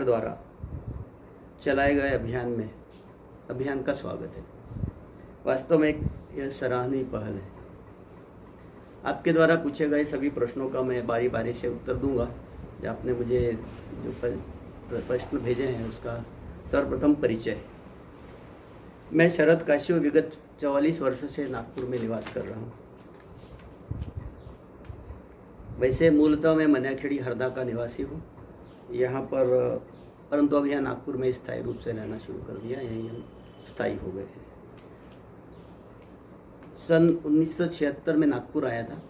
द्वारा चलाए गए अभियान का स्वागत है। वास्तव में यह सराहनीय पहल है। आपके द्वारा पूछे गए सभी प्रश्नों का मैं बारी बारी से उत्तर दूंगा। जो आपने मुझे जो प्रश्न भेजे हैं उसका सर्वप्रथम परिचय। मैं शरद काश्यप विगत 44 वर्षों से नागपुर में निवास कर रहा हूँ। वैसे मूलतः मैं मनियाखेड़ी हरदा का निवासी हूँ यहाँ पर, परंतु अब यहाँ नागपुर में स्थायी रूप से रहना शुरू कर दिया। यहीं हम स्थायी हो गए हैं। सन 1976 में नागपुर आया था।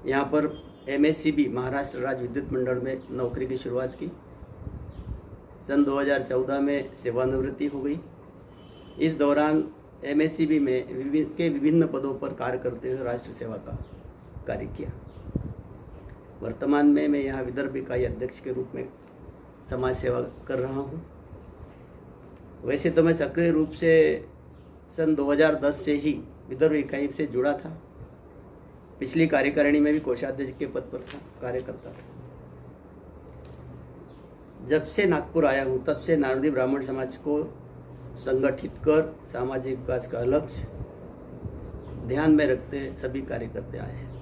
यहाँ पर MSCB महाराष्ट्र राज्य विद्युत मंडल में नौकरी की शुरुआत की। सन 2014 में सेवानिवृत्ति हो गई। इस दौरान MSCB में विभिन्न पदों पर कार्य करते हुए राष्ट्र सेवा का कार्य किया। वर्तमान में मैं यहाँ विदर्भ इकाई अध्यक्ष के रूप में समाज सेवा कर रहा हूँ। वैसे तो मैं सक्रिय रूप से सन 2010 से ही विदर्भ इकाई से जुड़ा था। पिछली कार्यकारिणी में भी कोषाध्यक्ष के पद पर कार्य करता था। जब से नागपुर आया हूँ तब से नारदी ब्राह्मण समाज को संगठित कर सामाजिक विकास का लक्ष्य ध्यान में रखते सभी कार्य करते आए हैं।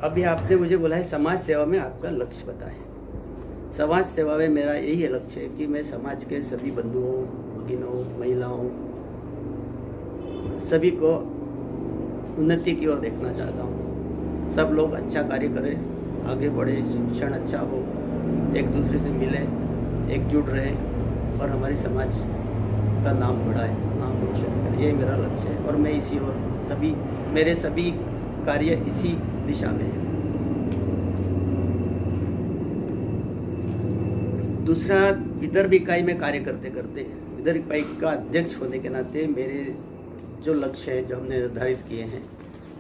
अभी आपने मुझे बोला है समाज सेवा में आपका लक्ष्य बताएं। समाज सेवा में मेरा यही लक्ष्य है कि मैं समाज के सभी बंधुओं, भगिनों, महिलाओं, सभी को उन्नति की ओर देखना चाहता हूँ। सब लोग अच्छा कार्य करें, आगे बढ़े, शिक्षण अच्छा हो, एक दूसरे से मिले, एकजुट रहे और हमारे समाज का नाम बढ़ाए, नाम रोशन करें। ये मेरा लक्ष्य है और मैं इसी ओर मेरे सभी कार्य इसी दिशा में है। दूसरा, विदर्भ इकाई में कार्य करते करते विदर्भ इकाई का अध्यक्ष होने के नाते मेरे जो लक्ष्य हैं, जो हमने निर्धारित किए हैं,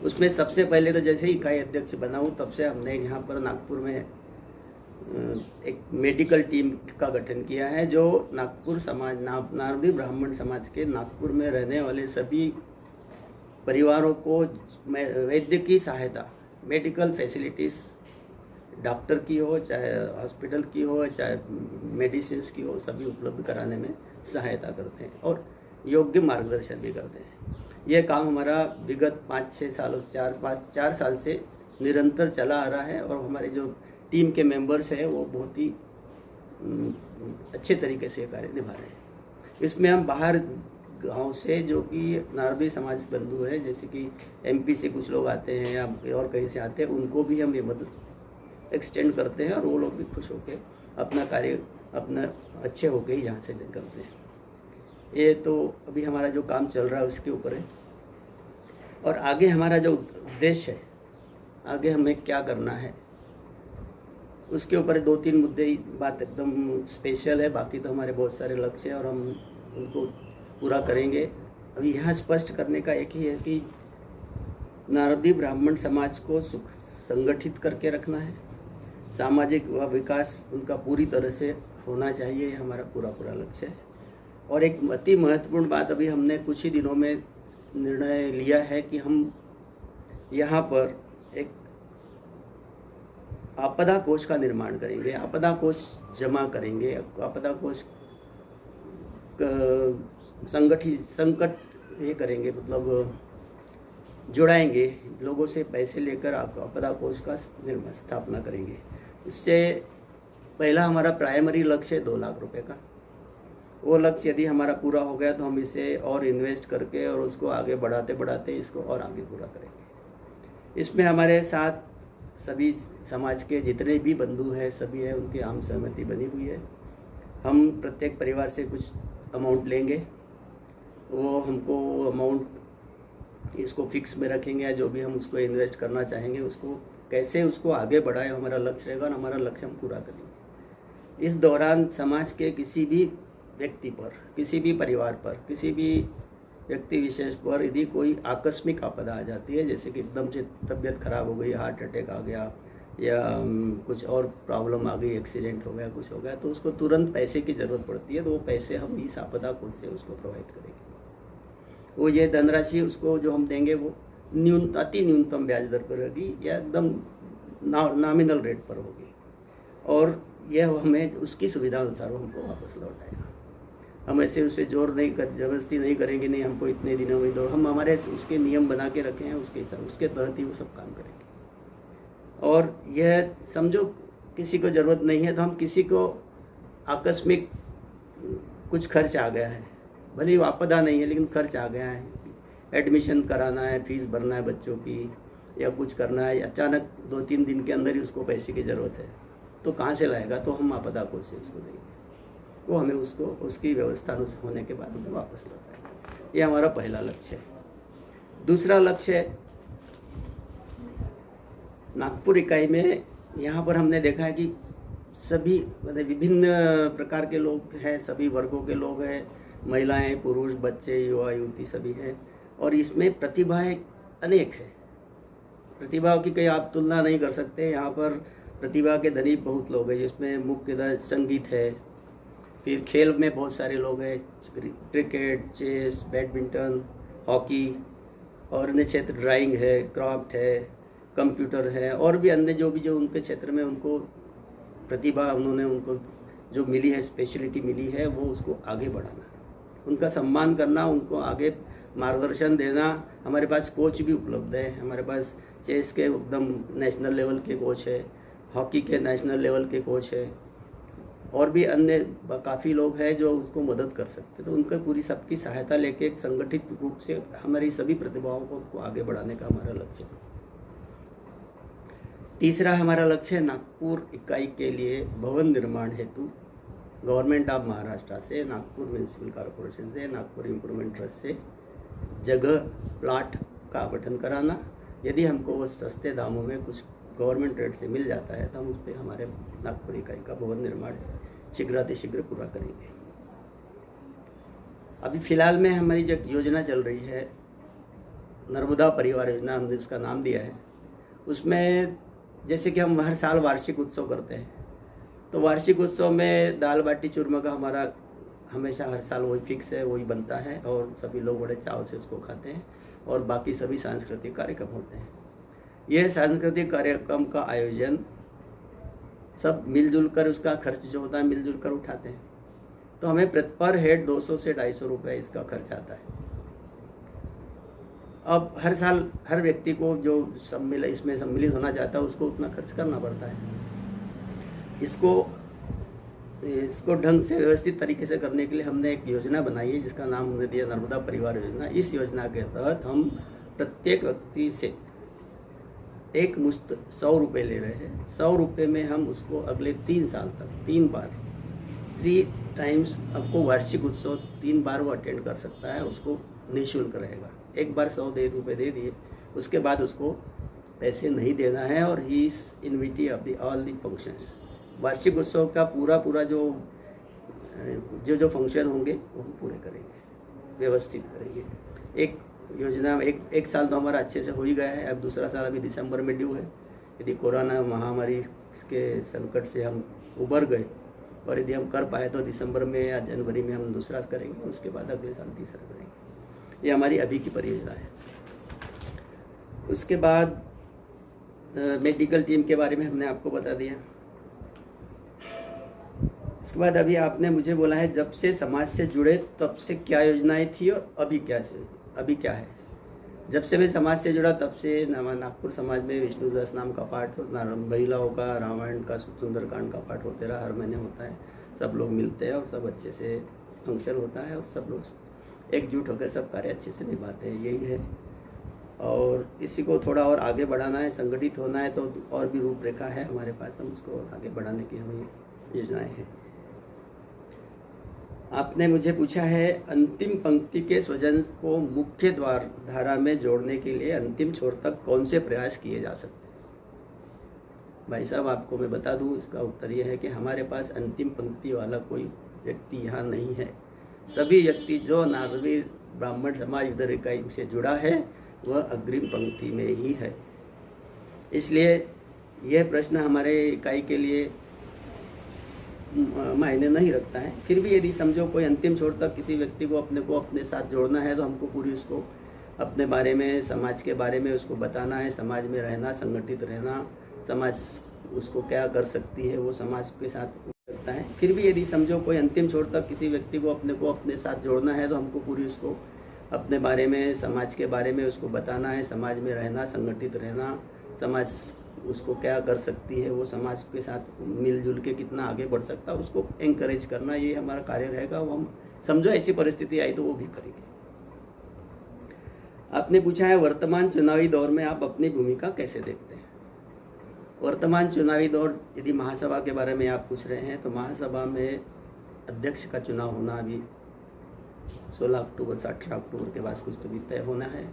उसमें सबसे पहले तो जैसे ही इकाई अध्यक्ष बना हूँ तब से हमने यहाँ पर नागपुर में एक मेडिकल टीम का गठन किया है, जो नागपुर समाज नारदी ब्राह्मण समाज के नागपुर में रहने वाले सभी परिवारों को वैद्य की सहायता, मेडिकल फैसिलिटीज़, डॉक्टर की हो चाहे हॉस्पिटल की हो चाहे मेडिसिन की हो, सभी उपलब्ध कराने में सहायता करते हैं और योग्य मार्गदर्शन भी करते हैं। यह काम हमारा विगत 5-6 सालों 4 साल से निरंतर चला आ रहा है और हमारे जो टीम के मेंबर्स हैं वो बहुत ही अच्छे तरीके से कार्य निभा रहे हैं। इसमें हम बाहर गांव से जो कि नारदी समाज बंधु है, जैसे कि MP से कुछ लोग आते हैं या और कहीं से आते हैं, उनको भी हम ये मदद एक्सटेंड करते हैं और वो लोग भी खुश होकर अपना कार्य अपना अच्छे होकर ही यहाँ से करते हैं। ये तो अभी हमारा जो काम चल रहा है उसके ऊपर है। और आगे हमारा जो उद्देश्य है, आगे हमें क्या करना है, उसके ऊपर 2-3 मुद्दे बात एकदम स्पेशल है। बाकी तो हमारे बहुत सारे लक्ष्य हैं और हम उनको पूरा करेंगे। अभी यहाँ स्पष्ट करने का एक ही है कि नारदी ब्राह्मण समाज को संगठित करके रखना है, सामाजिक विकास उनका पूरी तरह से होना चाहिए, ये हमारा पूरा लक्ष्य है। और एक अति महत्वपूर्ण बात, अभी हमने कुछ ही दिनों में निर्णय लिया है कि हम यहाँ पर एक आपदा कोष का निर्माण करेंगे, आपदा कोष जमा करेंगे, आपदा कोष संकट ये करेंगे, मतलब जुड़ाएंगे, लोगों से पैसे लेकर आपदा कोष का स्थापना करेंगे। इससे पहला हमारा प्राइमरी लक्ष्य है 2 लाख रुपए का। वो लक्ष्य यदि हमारा पूरा हो गया तो हम इसे और इन्वेस्ट करके और उसको आगे बढ़ाते इसको और आगे पूरा करेंगे। इसमें हमारे साथ सभी समाज के जितने भी बंधु हैं सभी हैं, उनकी आम सहमति बनी हुई है। हम प्रत्येक परिवार से कुछ अमाउंट लेंगे, वो हमको अमाउंट इसको फिक्स में रखेंगे या जो भी हम उसको इन्वेस्ट करना चाहेंगे उसको कैसे उसको आगे बढ़ाए, हमारा लक्ष्य रहेगा और हमारा लक्ष्य हम पूरा करेंगे। इस दौरान समाज के किसी भी व्यक्ति पर, किसी भी परिवार पर, किसी भी व्यक्ति विशेष पर यदि कोई आकस्मिक आपदा आ जाती है, जैसे कि एकदम से तबीयत खराब हो गई, हार्ट अटैक आ गया या कुछ और प्रॉब्लम आ गई, एक्सीडेंट हो गया, कुछ हो गया, तो उसको तुरंत पैसे की ज़रूरत पड़ती है। तो वो पैसे हम इस आपदा कोष से उसको प्रोवाइड करेंगे। वो ये धनराशि उसको जो हम देंगे वो अति न्यूनतम ब्याज दर पर होगी या एकदम नॉमिनल रेट पर होगी। और यह हमें उसकी सुविधा अनुसार वो हमको वापस लौटाएगा। हम ऐसे उसे जोर नहीं कर, जबरदस्ती नहीं करेंगे, नहीं हमको इतने दिनों में दो, हम हमारे उसके नियम बना के रखे हैं, उसके हिसाब उसके तहत ही वो सब काम करेंगे। और यह समझो किसी को ज़रूरत नहीं है तो हम किसी को आकस्मिक कुछ खर्च आ गया है, भले ही आपदा नहीं है लेकिन खर्च आ गया है, एडमिशन कराना है, फीस भरना है बच्चों की, या कुछ करना है, अचानक 2-3 दिन के अंदर ही उसको पैसे की ज़रूरत है, तो कहाँ से लाएगा? तो हम आपदा कोष से उसको देंगे, वो हमें उसको उसकी व्यवस्था होने के बाद हमें वापस लौटाएगा। ये हमारा पहला लक्ष्य है। दूसरा लक्ष्य है नागपुर इकाई में, यहाँ पर हमने देखा है कि सभी मतलब विभिन्न प्रकार के लोग हैं, सभी वर्गों के लोग हैं, महिलाएं, पुरुष, बच्चे, युवा युवती सभी हैं, और इसमें प्रतिभाएं अनेक है। प्रतिभाओं की कहीं आप तुलना नहीं कर सकते। यहाँ पर प्रतिभा के धनी बहुत लोग हैं, जिसमें मुख्यतः संगीत है, फिर खेल में बहुत सारे लोग हैं, क्रिकेट, चेस, बैडमिंटन, हॉकी, और अन्य क्षेत्र ड्राइंग है, क्राफ्ट है, कंप्यूटर है, और भी अन्य जो उनके क्षेत्र में उनको प्रतिभा उन्होंने उनको जो मिली है, स्पेशलिटी मिली है, वो उसको आगे बढ़ाना, उनका सम्मान करना, उनको आगे मार्गदर्शन देना। हमारे पास कोच भी उपलब्ध है, हमारे पास चेस के एकदम नेशनल लेवल के कोच है, हॉकी के नेशनल लेवल के कोच है, और भी अन्य काफ़ी लोग हैं जो उसको मदद कर सकते हैं। तो उनका पूरी सबकी सहायता लेके एक संगठित रूप से हमारी सभी प्रतिभाओं को आगे बढ़ाने का हमारा लक्ष्य है। तीसरा हमारा लक्ष्य है नागपुर इकाई के लिए भवन निर्माण हेतु गवर्नमेंट ऑफ महाराष्ट्र से, नागपुर म्यूनिसिपल कॉरपोरेशन से, नागपुर इम्प्रूवमेंट ट्रस्ट से जगह प्लाट का आवंटन कराना। यदि हमको वो सस्ते दामों में कुछ गवर्नमेंट रेट से मिल जाता है तो हम उस पर हमारे नागपुर इकाई का भवन निर्माण शीघ्रातिशीघ्र पूरा करेंगे। अभी फ़िलहाल में हमारी जो योजना चल रही है नर्मदा परिवार योजना, हमने उसका नाम दिया है। उसमें जैसे कि हम हर साल वार्षिक उत्सव करते हैं, तो वार्षिक उत्सव में दाल बाटी चूरमा का हमारा हमेशा हर साल वही फिक्स है, वही बनता है, और सभी लोग बड़े चाव से उसको खाते हैं, और बाकी सभी सांस्कृतिक कार्यक्रम होते हैं। यह सांस्कृतिक कार्यक्रम का आयोजन सब मिलजुल कर, उसका खर्च जो होता है मिलजुल कर उठाते हैं, तो हमें पर हेड 200 से 250 रुपये इसका खर्च आता है। अब हर साल हर व्यक्ति को जो इसमें सम्मिलित होना चाहता है उसको उतना खर्च करना पड़ता है। इसको ढंग से व्यवस्थित तरीके से करने के लिए हमने एक योजना बनाई है जिसका नाम हमने दिया नर्मदा परिवार योजना। इस योजना के तहत हम प्रत्येक व्यक्ति से एक मुश्त 100 रुपये ले रहे हैं। 100 रुपये में हम उसको अगले 3 साल तक 3 बार 3 टाइम्स आपको वार्षिक उत्सव 3 बार वो अटेंड कर सकता है, उसको निःशुल्क रहेगा। एक बार 100 रुपये दे दिए, उसके बाद उसको पैसे नहीं देना है, और he is invitee of all the functions. वार्षिक उत्सव का पूरा जो फंक्शन होंगे वो हम पूरे करेंगे, व्यवस्थित करेंगे। एक योजना एक साल तो हमारा अच्छे से हो ही गया है, अब दूसरा साल अभी दिसंबर में ड्यू है। यदि कोरोना महामारी के संकट से हम उबर गए और यदि हम कर पाए तो दिसंबर में या जनवरी में हम दूसरा करेंगे, उसके बाद अगले साल तीसरा करेंगे। ये हमारी अभी की परियोजना है। उसके बाद मेडिकल टीम के बारे में हमने आपको बता दिया। इसके बाद अभी आपने मुझे बोला है जब से समाज से जुड़े तब से क्या योजनाएं थी और अभी क्या है। जब से मैं समाज से जुड़ा तब से नागपुर समाज में विष्णु सहस्त्रनाम का पाठ, महिलाओं का रामायण का सुंदरकांड का पाठ होते रहा, हर महीने होता है। सब लोग मिलते हैं और सब अच्छे से फंक्शन होता है और सब लोग एकजुट होकर सब कार्य अच्छे से निभाते हैं, यही है। और इसी को थोड़ा और आगे बढ़ाना है, संगठित होना है, तो और भी रूपरेखा है हमारे पास, हम उसको आगे बढ़ाने की हमें योजनाएं हैं। आपने मुझे पूछा है अंतिम पंक्ति के स्वजन को मुख्य धारा में जोड़ने के लिए अंतिम छोर तक कौन से प्रयास किए जा सकते हैं। भाई साहब, आपको मैं बता दूं, इसका उत्तर यह है कि हमारे पास अंतिम पंक्ति वाला कोई व्यक्ति यहाँ नहीं है। सभी व्यक्ति जो नागवी ब्राह्मण समाज उधर इकाई से जुड़ा है वह अग्रिम पंक्ति में ही है। इसलिए यह प्रश्न हमारे इकाई के लिए मायने नहीं रखता है। फिर भी यदि समझो कोई अंतिम छोर तक किसी व्यक्ति को अपने साथ जोड़ना है तो हमको पूरी उसको अपने बारे में, समाज के बारे में उसको बताना है, समाज में रहना, संगठित रहना, समाज उसको क्या कर सकती है, वो समाज के साथ करता है। फिर भी यदि समझो कोई अंतिम छोर तक किसी व्यक्ति को अपने साथ जोड़ना है तो हमको पूरी उसको अपने बारे में, समाज के बारे में उसको बताना है, समाज में रहना, संगठित रहना, समाज उसको क्या कर सकती है, वो समाज के साथ मिलजुल के कितना आगे बढ़ सकता है, उसको एंकरेज करना, ये हमारा कार्य रहेगा। वो हम समझो ऐसी परिस्थिति आई तो वो भी करेंगे। आपने पूछा है वर्तमान चुनावी दौर में आप अपनी भूमिका कैसे देखते हैं। वर्तमान चुनावी दौर, यदि महासभा के बारे में आप पूछ रहे हैं तो महासभा में अध्यक्ष का चुनाव होना अभी 16 अक्टूबर से 18 अक्टूबर के बाद कुछ तो भी तय होना है।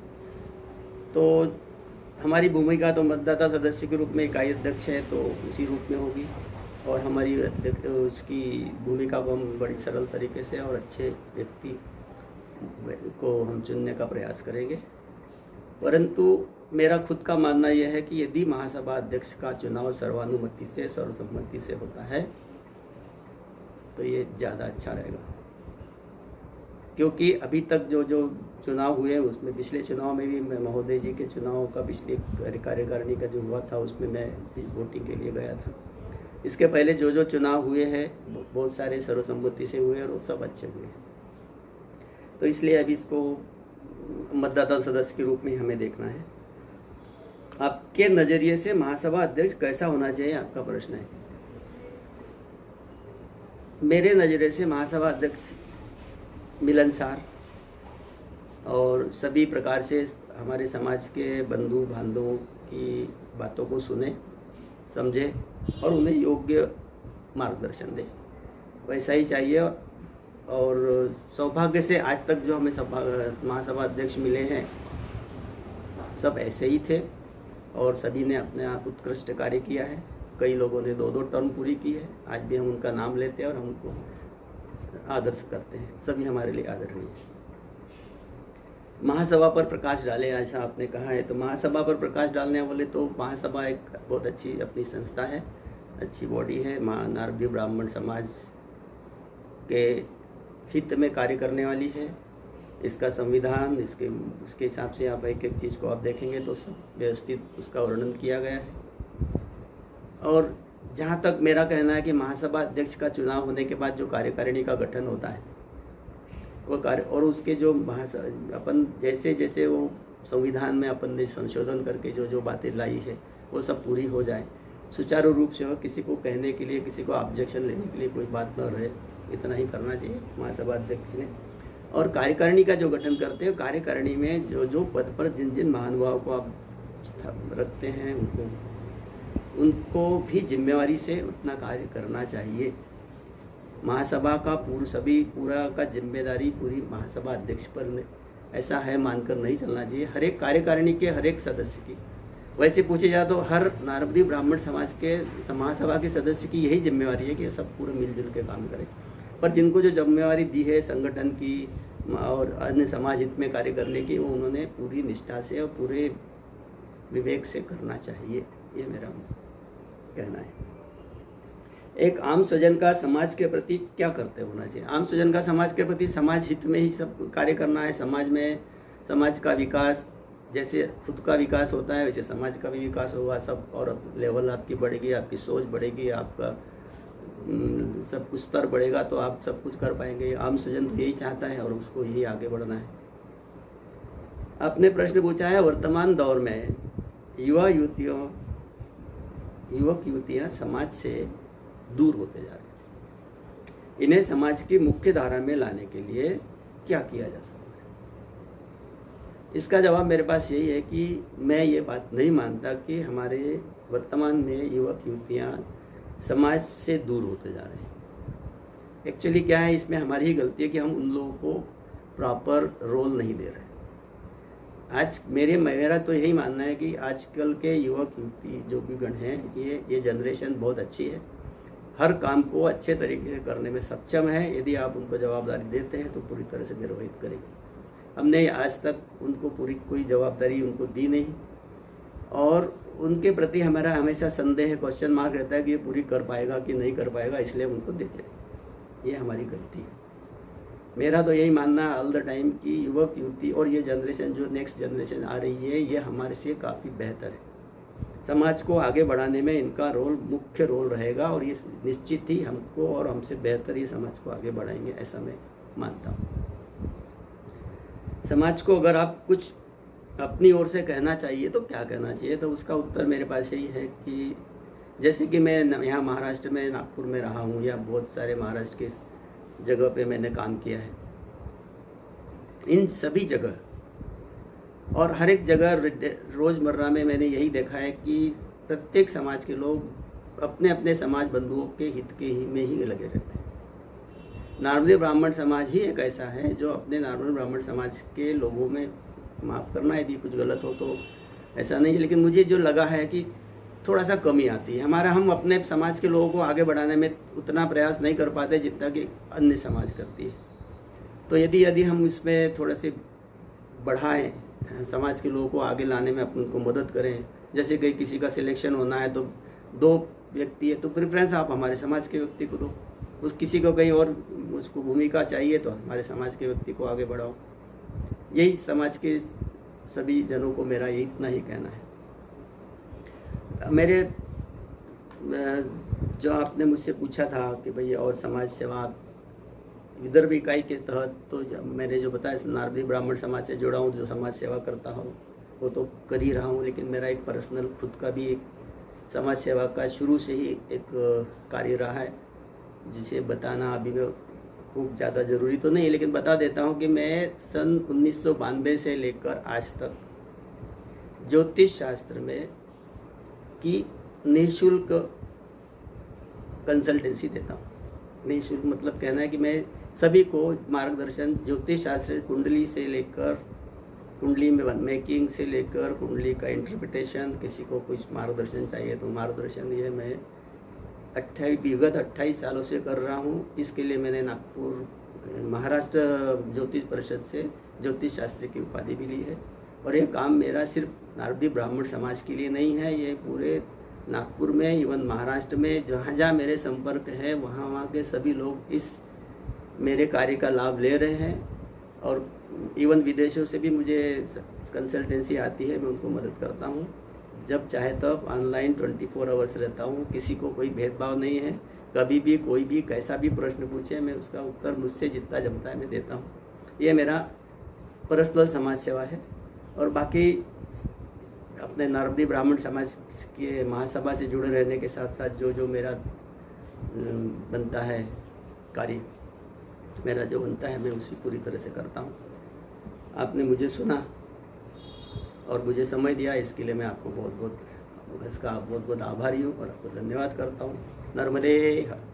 तो हमारी भूमिका तो मतदाता सदस्य के रूप में इकाई अध्यक्ष है तो उसी रूप में होगी, और हमारी उसकी भूमिका को हम बड़ी सरल तरीके से और अच्छे व्यक्ति को हम चुनने का प्रयास करेंगे। परंतु मेरा खुद का मानना यह है कि यदि महासभा अध्यक्ष का चुनाव सर्वानुमति से, सर्वसम्मति से होता है तो ये ज़्यादा अच्छा रहेगा, क्योंकि अभी तक जो चुनाव हुए उसमें, पिछले चुनाव में भी मैं महोदय जी के चुनाव का, पिछले कार्यकारिणी का जो हुआ था उसमें मैं वोटिंग के लिए गया था। इसके पहले जो चुनाव हुए हैं बहुत सारे सर्वसम्मति से हुए और वो सब अच्छे हुए हैं। तो इसलिए अभी इसको मतदाता सदस्य के रूप में हमें देखना है। आपके नज़रिए से महासभा अध्यक्ष कैसा होना चाहिए, आपका प्रश्न है। मेरे नज़रिए से महासभा अध्यक्ष मिलनसार और सभी प्रकार से हमारे समाज के बंधु बांधवों की बातों को सुने, समझे और उन्हें योग्य मार्गदर्शन दे, वैसा ही चाहिए। और सौभाग्य से आज तक जो हमें महासभा अध्यक्ष मिले हैं सब ऐसे ही थे और सभी ने अपना उत्कृष्ट कार्य किया है। कई लोगों ने 2-2 टर्म पूरी की है। आज भी हम उनका नाम लेते हैं और हम उनको आदर्श करते हैं, सभी हमारे लिए आदरणीय है। महासभा पर प्रकाश डालें, ऐसा आपने कहा है, तो महासभा पर प्रकाश डालने वाले तो महासभा एक बहुत अच्छी अपनी संस्था है, अच्छी बॉडी है। नारदी ब्राह्मण समाज के हित में कार्य करने वाली है। इसका संविधान, उसके हिसाब से आप एक एक चीज़ को आप देखेंगे तो सब व्यवस्थित उसका वर्णन किया गया है। और जहाँ तक मेरा कहना है कि महासभा अध्यक्ष का चुनाव होने के बाद जो कार्यकारिणी का गठन होता है वो कार्य, और उसके जो अपन जैसे जैसे वो संविधान में अपन ने संशोधन करके जो बातें लाई है वो सब पूरी हो जाए, सुचारू रूप से हो, किसी को कहने के लिए, किसी को ऑब्जेक्शन लेने के लिए कोई बात न रहे, इतना ही करना चाहिए महासभा अध्यक्ष ने। और कार्यकारिणी का जो गठन करते हैं, कार्यकारिणी में जो पद पर जिन महानुभाव को आप रखते हैं उनको भी जिम्मेवारी से उतना कार्य करना चाहिए। महासभा का पूरा का जिम्मेदारी पूरी महासभा अध्यक्ष पर ऐसा है मानकर नहीं चलना चाहिए। हर एक कार्यकारिणी के हर एक सदस्य की, वैसे पूछे जाए तो हर नारदी ब्राह्मण समाज के महासभा के सदस्य की यही जिम्मेवारी है कि सब पूरे मिलजुल के काम करें। पर जिनको जो जिम्मेवारी दी है संगठन की और अन्य समाज हित में कार्य करने की, वो उन्होंने पूरी निष्ठा से और पूरे विवेक से करना चाहिए, ये मेरा कहना है। एक आम स्वजन का समाज के प्रति क्या करते होना चाहिए। आम स्वजन का समाज के प्रति समाज हित में ही सब कार्य करना है। समाज में समाज का विकास, जैसे खुद का विकास होता है वैसे समाज का भी विकास होगा, सब और लेवल आपकी बढ़ेगी, आपकी सोच बढ़ेगी, आपका सब कुछ स्तर बढ़ेगा तो आप सब कुछ कर पाएंगे। आम स्वजन तो यही चाहता है और उसको यही आगे बढ़ना है। आपने प्रश्न पूछा है वर्तमान दौर में युवक युवतियाँ समाज से दूर होते जा रहे हैं, इन्हें समाज की मुख्य धारा में लाने के लिए क्या किया जा सकता है। इसका जवाब मेरे पास यही है कि मैं ये बात नहीं मानता कि हमारे वर्तमान में युवक युवतियाँ समाज से दूर होते जा रहे हैं। एक्चुअली क्या है, इसमें हमारी ही गलती है कि हम उन लोगों को प्रॉपर रोल नहीं दे रहे। आज मेरा तो यही मानना है कि आजकल के युवक युवती जो भी गण हैं, ये जनरेशन बहुत अच्छी है, हर काम को अच्छे तरीके से करने में सक्षम है। यदि आप उनको जवाबदारी देते हैं तो पूरी तरह से निर्वहित करेंगे। हमने आज तक उनको पूरी कोई जवाबदारी उनको दी नहीं और उनके प्रति हमारा हमेशा संदेह, क्वेश्चन मार्क रहता है कि ये पूरी कर पाएगा कि नहीं कर पाएगा, इसलिए उनको देते हैं। ये हमारी गलती है। मेरा तो यही मानना है ऑल द टाइम कि युवक युवती और ये जनरेशन जो नेक्स्ट जनरेशन आ रही है ये हमारे से काफ़ी बेहतर है। समाज को आगे बढ़ाने में इनका रोल, मुख्य रोल रहेगा और ये निश्चित ही हमको और हमसे बेहतर ये समाज को आगे बढ़ाएंगे, ऐसा मैं मानता हूँ। समाज को अगर आप कुछ अपनी ओर से कहना चाहिए तो क्या कहना चाहिए, तो उसका उत्तर मेरे पास यही है कि जैसे कि मैं यहाँ महाराष्ट्र में, नागपुर में रहा हूँ या बहुत सारे महाराष्ट्र के जगह पे मैंने काम किया है, इन सभी जगह और हर एक जगह रोज़मर्रा में मैंने यही देखा है कि प्रत्येक समाज के लोग अपने अपने समाज बंधुओं के हित के ही में ही लगे रहते हैं। नार्मदी ब्राह्मण समाज ही एक ऐसा है जो अपने नार्मदी ब्राह्मण समाज के लोगों में, माफ़ करना यदि कुछ गलत हो तो ऐसा नहीं है, लेकिन मुझे जो लगा है कि थोड़ा सा कमी आती है हम अपने समाज के लोगों को आगे बढ़ाने में उतना प्रयास नहीं कर पाते जितना कि अन्य समाज करती है। तो यदि हम इसमें थोड़े से बढ़ाएं, समाज के लोगों को आगे लाने में अपन को मदद करें। जैसे कि किसी का सिलेक्शन होना है तो 2 व्यक्ति है तो प्रेफरेंस आप हमारे समाज के व्यक्ति को दो, उस किसी को कहीं और उसको भूमिका चाहिए तो हमारे समाज के व्यक्ति को आगे बढ़ाओ। यही समाज के सभी जनों को मेरा यही इतना ही कहना है। मेरे जो आपने मुझसे पूछा था कि भैया और समाज सेवा विदर्भ इकाई के तहत, तो मैंने जो बताया नार्मदी ब्राह्मण समाज से जुड़ा हूँ, जो समाज सेवा करता हूँ वो तो कर ही रहा हूँ, लेकिन मेरा एक पर्सनल खुद का भी एक समाज सेवा का शुरू से ही एक कार्य रहा है, जिसे बताना अभी मैं खूब ज़्यादा ज़रूरी तो नहीं है, लेकिन बता देता हूँ कि मैं सन 1992 से लेकर आज तक ज्योतिष शास्त्र में की निःशुल्क कंसल्टेंसी देता हूँ। निःशुल्क मतलब कहना है कि मैं सभी को मार्गदर्शन, ज्योतिष शास्त्र, कुंडली से लेकर, कुंडली में मेकिंग से लेकर कुंडली का इंटरप्रिटेशन, किसी को कुछ मार्गदर्शन चाहिए तो मार्गदर्शन, ये मैं विगत 28 सालों से कर रहा हूँ। इसके लिए मैंने नागपुर महाराष्ट्र ज्योतिष परिषद से ज्योतिष शास्त्री की उपाधि भी ली है। और ये काम मेरा सिर्फ नार्मदी ब्राह्मण समाज के लिए नहीं है, ये पूरे नागपुर में, इवन महाराष्ट्र में जहाँ जहाँ मेरे संपर्क है वहाँ के सभी लोग इस मेरे कार्य का लाभ ले रहे हैं। और इवन विदेशों से भी मुझे कंसल्टेंसी आती है, मैं उनको मदद करता हूँ। जब चाहे तब ऑनलाइन 24 आवर्स रहता हूँ, किसी को कोई भेदभाव नहीं है। कभी भी कोई भी कैसा भी प्रश्न पूछे, मैं उसका उत्तर मुझसे जितना जमता है मैं देता हूँ। ये मेरा पर्सनल समाज सेवा है। और बाकी अपने नार्मदी ब्राह्मण समाज के महासभा से जुड़े रहने के साथ साथ जो मेरा बनता है कार्य, मेरा जो बनता है मैं उसी पूरी तरह से करता हूँ। आपने मुझे सुना और मुझे समय दिया, इसके लिए मैं आपको बहुत बहुत आभारी हूँ और आपको धन्यवाद करता हूँ। नर्मदे हर।